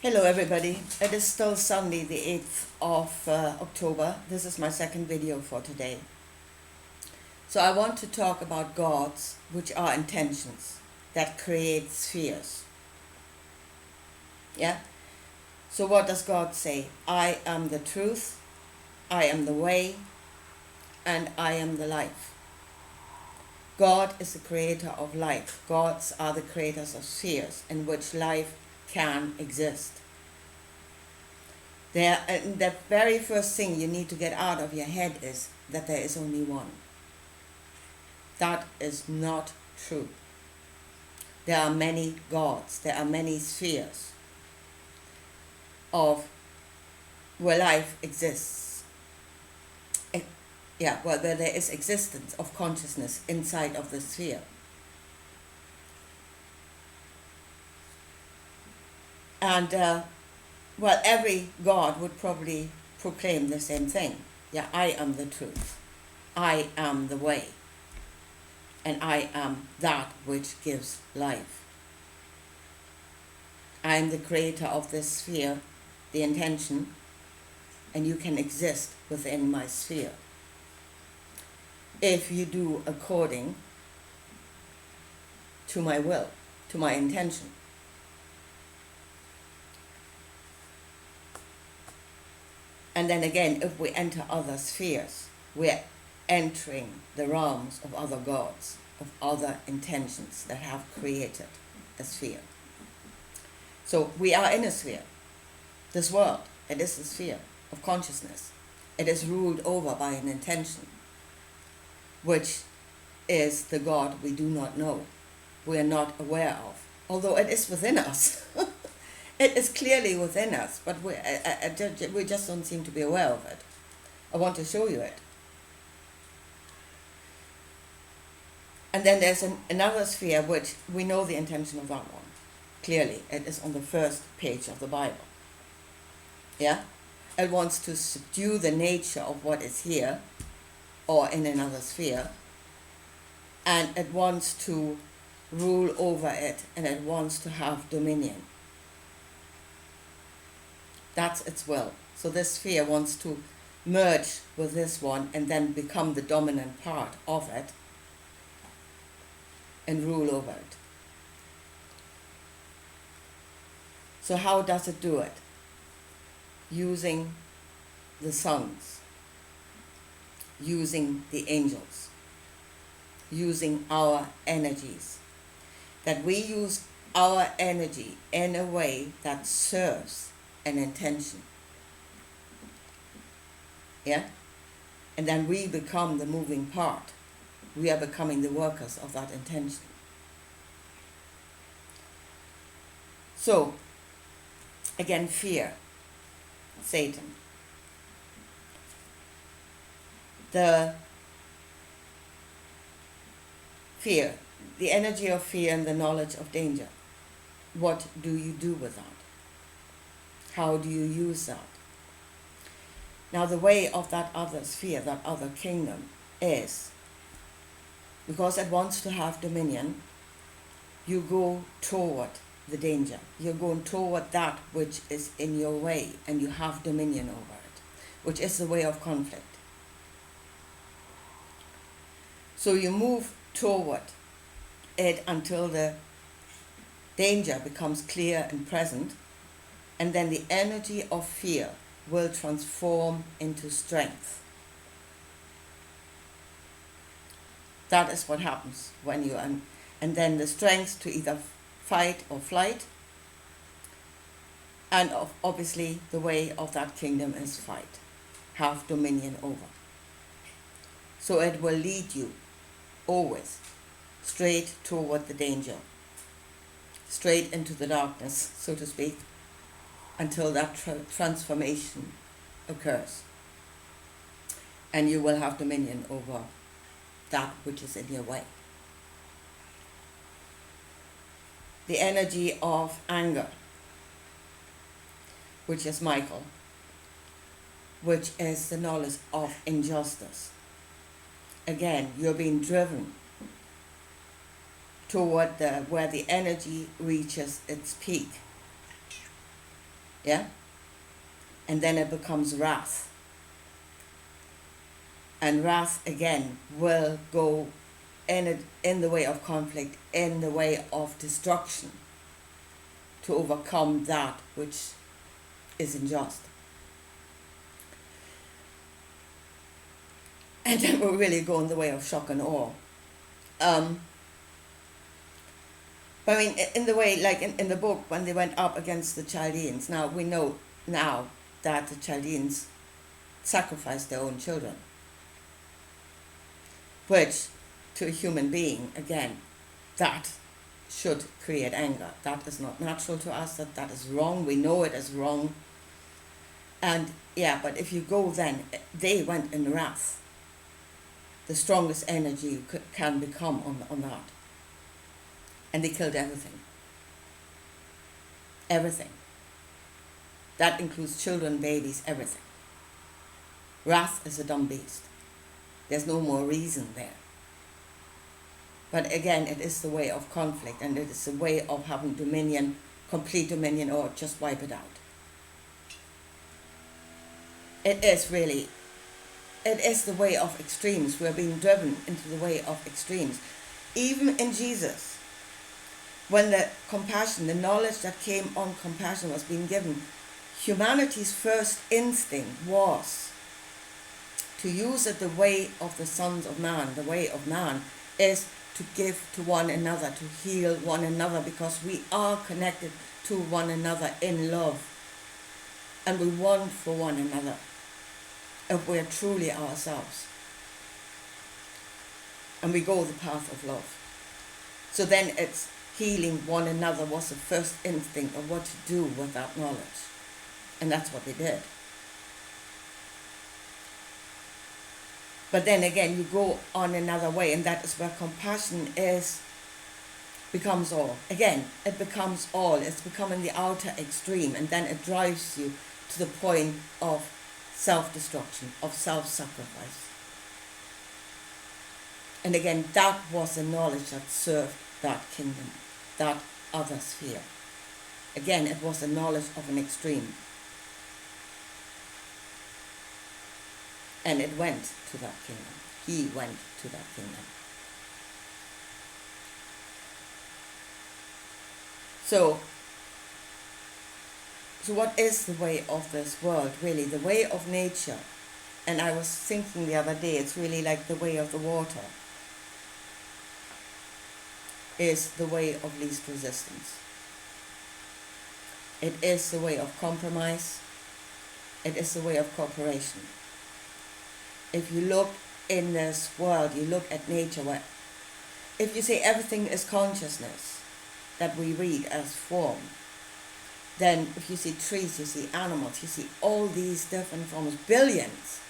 Hello everybody, it is still Sunday the 8th of October. This is my second video for today. So I want to talk about gods, which are intentions that create spheres. Yeah? So what does God say? I am the truth, I am the way, and I am the life. God is the creator of life. Gods are the creators of spheres in which life can exist. The very first thing you need to get out of your head is that there is only one. That is not true. There are many gods, there are many spheres of where life exists. Where there is existence of consciousness inside of the sphere. And every god would probably proclaim the same thing. Yeah, I am the truth. I am the way. And I am that which gives life. I am the creator of this sphere, the intention, and you can exist within my sphere if you do according to my will, to my intention. And then again, if we enter other spheres, we're entering the realms of other gods, of other intentions that have created a sphere. So we are in a sphere. This world, it is a sphere of consciousness. It is ruled over by an intention, which is the God we do not know, we are not aware of, although it is within us. It is clearly within us, but we just don't seem to be aware of it. I want to show you it. And then there's another sphere which we know the intention of that one. Clearly, it is on the first page of the Bible. Yeah? It wants to subdue the nature of what is here or in another sphere. And it wants to rule over it, and it wants to have dominion. That's its will. So this sphere wants to merge with this one and then become the dominant part of it and rule over it. So how does it do it? Using the sons, using the angels, using our energies. That we use our energy in a way that serves an intention. Yeah? And then we become the moving part. We are becoming the workers of that intention. So, again, fear, Satan. The fear, the energy of fear and the knowledge of danger. What do you do with that? How do you use that? Now the way of that other sphere, that other kingdom, is, because it wants to have dominion, you go toward the danger. You're going toward that which is in your way, and you have dominion over it, which is the way of conflict. So you move toward it until the danger becomes clear and present, and then the energy of fear will transform into strength. That is what happens when you and then the strength to either fight or flight, and obviously the way of that kingdom is fight, have dominion over. So it will lead you always straight toward the danger, straight into the darkness, so to speak, until that transformation occurs. And you will have dominion over that which is in your way. The energy of anger, which is Michael, which is the knowledge of injustice. Again, you're being driven toward where the energy reaches its peak. Yeah? And then it becomes wrath. And wrath again will go in the way of conflict, in the way of destruction, to overcome that which is unjust. And then we'll really go in the way of shock and awe. But I mean, in the way, like in the book, when they went up against the Chaldeans, now we know now that the Chaldeans sacrificed their own children, which, to a human being, again, that should create anger. That is not natural to us, that is wrong. We know it is wrong. And yeah, but if you go then, they went in wrath. The strongest energy you can become on that. And they killed everything. Everything. That includes children, babies, everything. Wrath is a dumb beast. There's no more reason there. But again, it is the way of conflict, and it is the way of having dominion, complete dominion, or just wipe it out. It is the way of extremes. We're being driven into the way of extremes. Even in Jesus, when the compassion, the knowledge that came on compassion was being given, humanity's first instinct was to use it the way of the sons of man. The way of man is to give to one another, to heal one another, because we are connected to one another in love. And we want for one another if we are truly ourselves. And we go the path of love. So then it's healing one another was the first instinct of what to do with that knowledge. And that's what they did. But then again, you go on another way, and that is where compassion becomes all. Again, it becomes all. It's becoming the outer extreme, and then it drives you to the point of self-destruction, of self-sacrifice. And again, that was the knowledge that served that kingdom, that other sphere. Again, it was the knowledge of an extreme. And it went to that kingdom. He went to that kingdom. So what is the way of this world, really? The way of nature. And I was thinking the other day, it's really like the way of the water. Is the way of least resistance. It is the way of compromise. It is the way of cooperation. If you look in this world, you look at nature, where if you say everything is consciousness that we read as form, then if you see trees, you see animals, you see all these different forms, billions,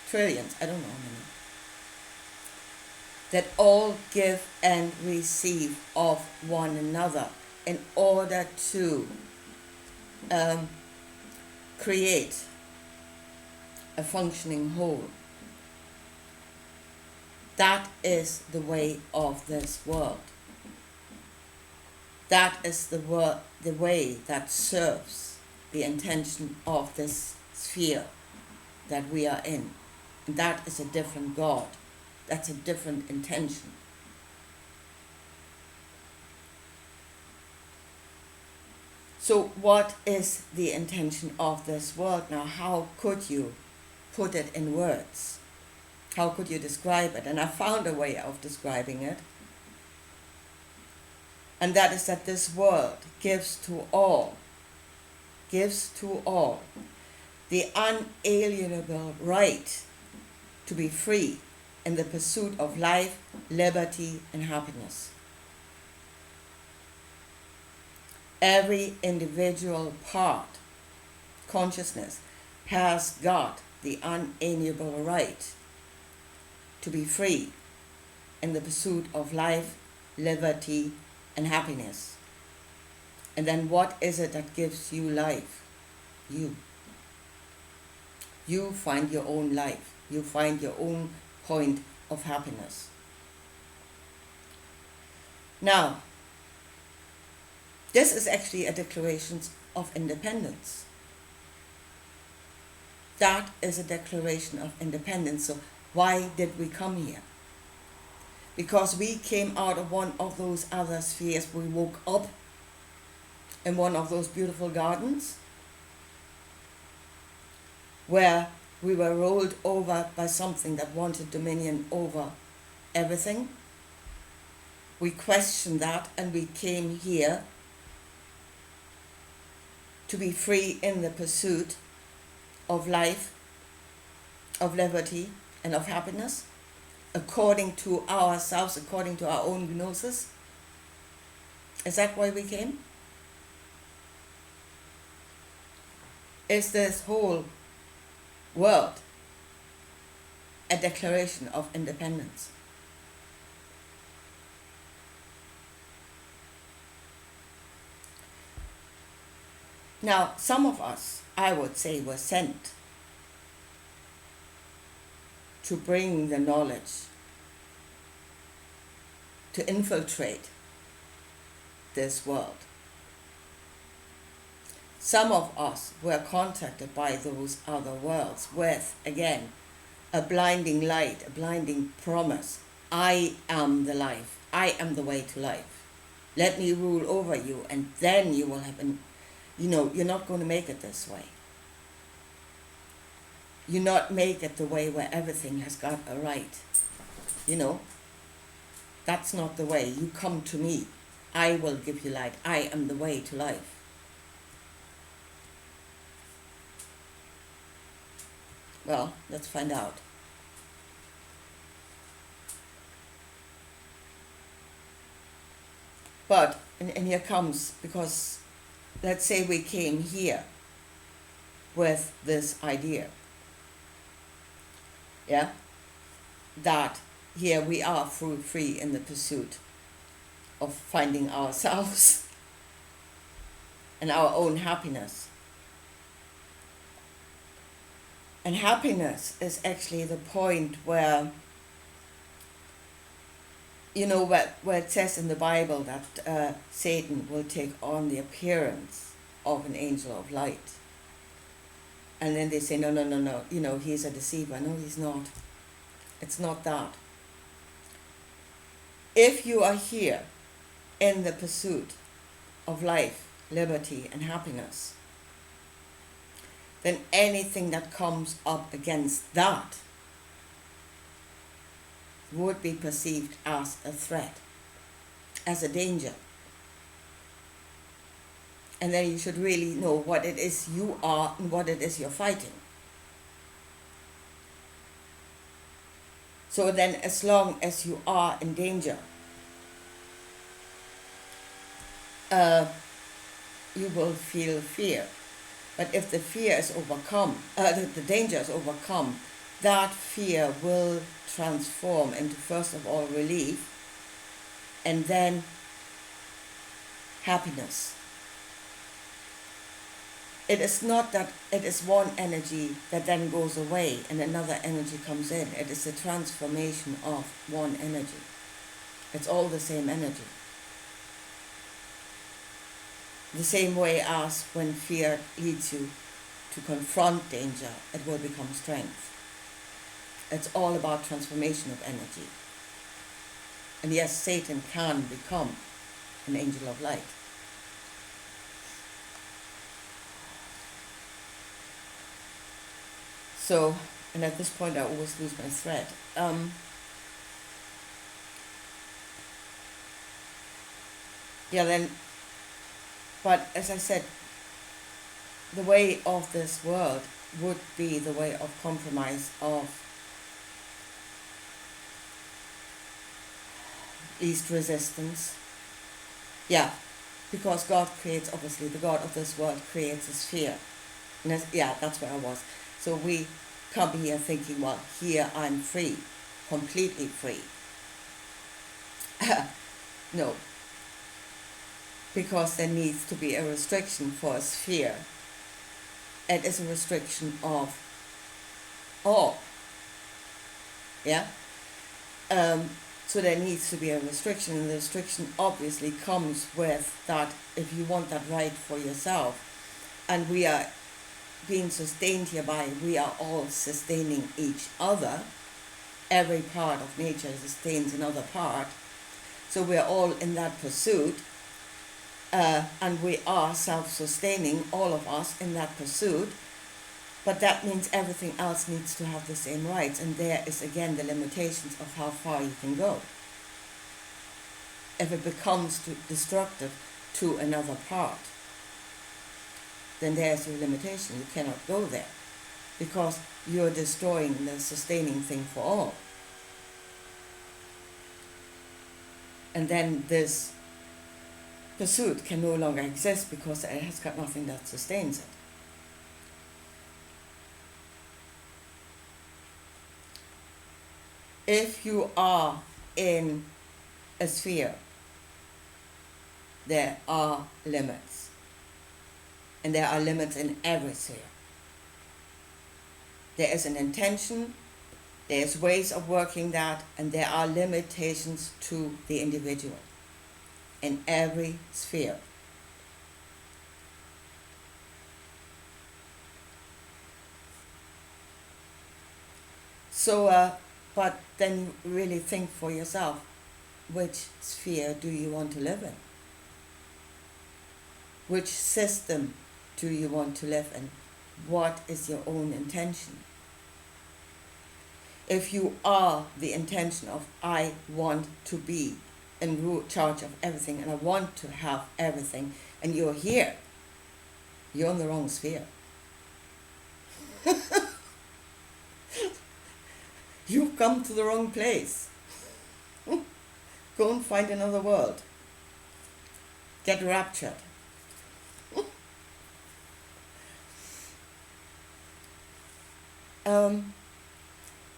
trillions, I don't know how many, that all give and receive of one another in order to create a functioning whole. That is the way of this world. That is the way that serves the intention of this sphere that we are in. And that is a different God. That's a different intention. So what is the intention of this world now? How could you put it in words? How could you describe it? And I found a way of describing it. And that is that this world gives to all the unalienable right to be free in the pursuit of life, liberty, and happiness. Every individual part, consciousness, has got the unalienable right to be free in the pursuit of life, liberty, and happiness. And then what is it that gives you life? You. You find your own life. You find your own point of happiness. Now, this is actually a declaration of independence. That is a declaration of independence. So why did we come here? Because we came out of one of those other spheres. We woke up in one of those beautiful gardens where we were rolled over by something that wanted dominion over everything. We questioned that, and we came here to be free in the pursuit of life, of liberty, and of happiness, according to ourselves, according to our own gnosis. Is that why we came? Is this whole world a declaration of independence? Now, some of us, I would say, were sent to bring the knowledge, to infiltrate this world. Some of us were contacted by those other worlds with, again, a blinding light, a blinding promise. I am the life. I am the way to life. Let me rule over you, and then you will have you're not going to make it this way. You not make it the way where everything has got a right. That's not the way. You come to me. I will give you light. I am the way to life. Well, let's find out. But, and here comes, because let's say we came here with this idea, that here we are free in the pursuit of finding ourselves and our own happiness. And happiness is actually the point where, where it says in the Bible that Satan will take on the appearance of an angel of light. And then they say, no, he's a deceiver. No, he's not. It's not that. If you are here in the pursuit of life, liberty, and happiness, then anything that comes up against that would be perceived as a threat, as a danger. And then you should really know what it is you are and what it is you're fighting. So then, as long as you are in danger, you will feel fear. But if the fear is overcome, the danger is overcome, that fear will transform into, first of all, relief, and then happiness. It is not that it is one energy that then goes away and another energy comes in. It is a transformation of one energy. It's all the same energy. The same way as when fear leads you to confront danger, it will become strength. It's all about transformation of energy. And yes, Satan can become an angel of light. So, and at this point I always lose my thread. But as I said, the way of this world would be the way of compromise, of least resistance. Because God creates, obviously, the God of this world creates a sphere. And that's where I was. So we come here thinking, well, here I'm free, completely free. No. Because there needs to be a restriction for a sphere. It is a restriction of all. So there needs to be a restriction, and the restriction obviously comes with that if you want that right for yourself, and we are being sustained hereby, we are all sustaining each other. Every part of nature sustains another part. So we are all in that pursuit, and we are self-sustaining, all of us, in that pursuit. But that means everything else needs to have the same rights, and there is again the limitations of how far you can go. If it becomes too destructive to another part, then there's your limitation. You cannot go there because you're destroying the sustaining thing for all. And then this pursuit can no longer exist because it has got nothing that sustains it. If you are in a sphere, there are limits. And there are limits in every sphere. There is an intention, there's ways of working that, and there are limitations to the individual in every sphere. So, but then really think for yourself, which sphere do you want to live in? Which system do you want to live in? What is your own intention? If you are the intention of, I want to be in charge of everything and I want to have everything, and you're here, you're in the wrong sphere. You've come to the wrong place. Go and find another world. Get raptured.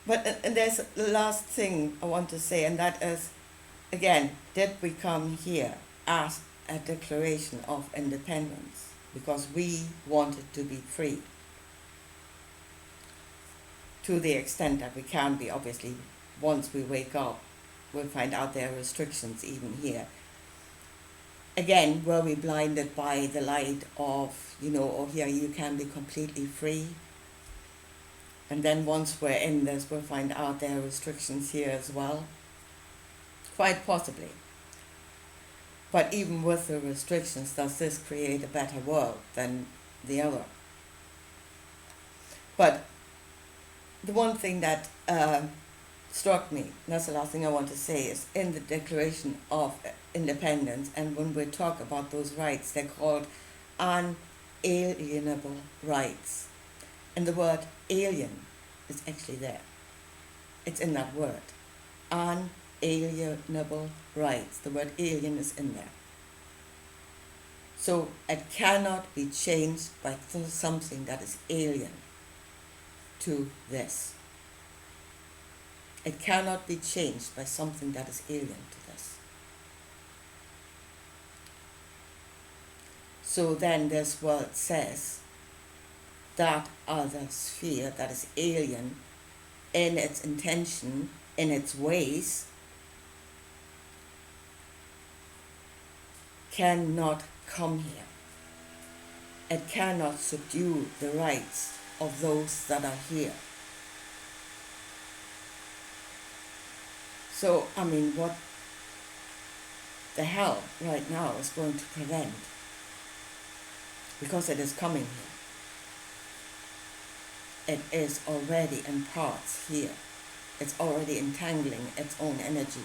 But there's the last thing I want to say, and that is, again, did we come here as a declaration of independence because we wanted to be free? To the extent that we can be, obviously, once we wake up, we'll find out there are restrictions even here. Again, were we blinded by the light of, oh, here you can be completely free? And then once we're in this, we'll find out there are restrictions here as well. Quite possibly. But even with the restrictions, does this create a better world than the other? But the one thing that struck me, and that's the last thing I want to say, is in the Declaration of Independence, and when we talk about those rights, they're called unalienable rights. And the word alien is actually there. It's in that word. Unalienable rights. The word alien is in there. So it cannot be changed by something that is alien to this. It cannot be changed by something that is alien to this. So then this word says that other sphere that is alien in its intention, in its ways, cannot come here. It cannot subdue the rights of those that are here. So, what the hell right now is going to prevent? Because it is coming here. It is already in parts here. It's already entangling its own energy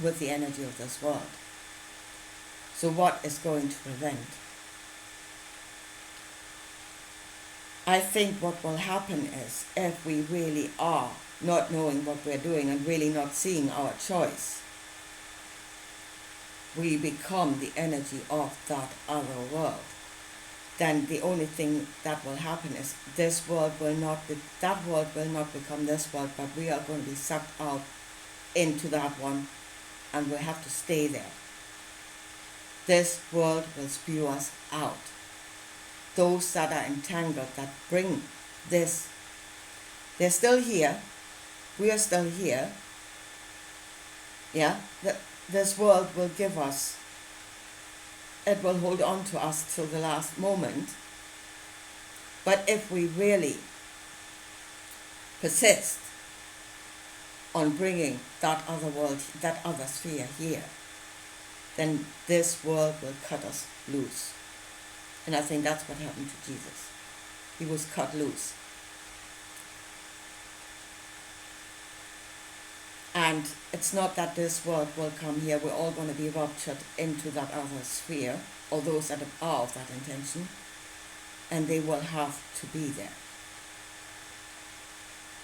with the energy of this world. So what is going to prevent? I think what will happen is, if we really are not knowing what we're doing and really not seeing our choice, we become the energy of that other world. Then the only thing that will happen is that world will not become this world, but we are going to be sucked out into that one, and we'll have to stay there. This world will spew us out. Those that are entangled, that bring this, they're still here. We are still here. Yeah, this world will give us, it will hold on to us till the last moment, But if we really persist on bringing that other world, that other sphere here, then this world will cut us loose. And I think that's what happened to Jesus. He was cut loose. And it's not that this world will come here, we're all going to be ruptured into that other sphere, or those that are of that intention, and they will have to be there.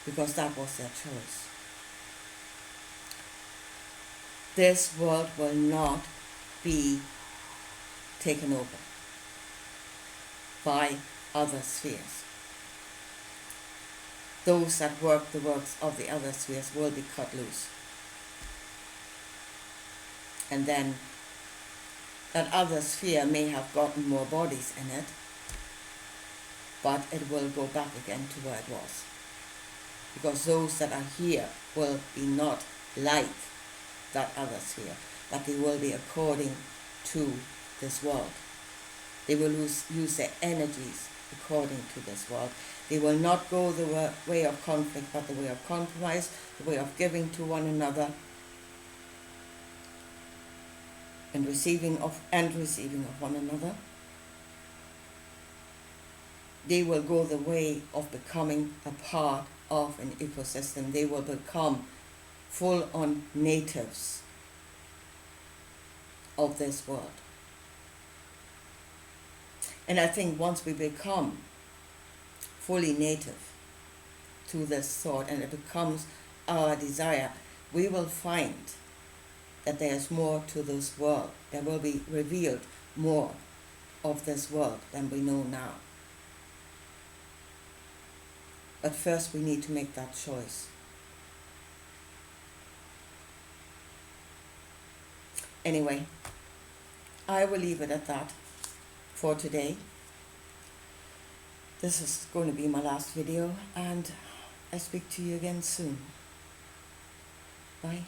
Because that was their choice. This world will not be taken over by other spheres. Those that work the works of the other spheres will be cut loose. And then that other sphere may have gotten more bodies in it, but it will go back again to where it was. Because those that are here will be not like that other sphere, but they will be according to this world. They will use their energies according to this world. They will not go the way of conflict, but the way of compromise, the way of giving to one another, and receiving of one another. They will go the way of becoming a part of an ecosystem. They will become full-on natives of this world. And I think once we become fully native to this thought, and it becomes our desire, we will find that there's more to this world. There will be revealed more of this world than we know now. But first we need to make that choice. Anyway, I will leave it at that for today. This is going to be my last video, and I speak to you again soon. Bye.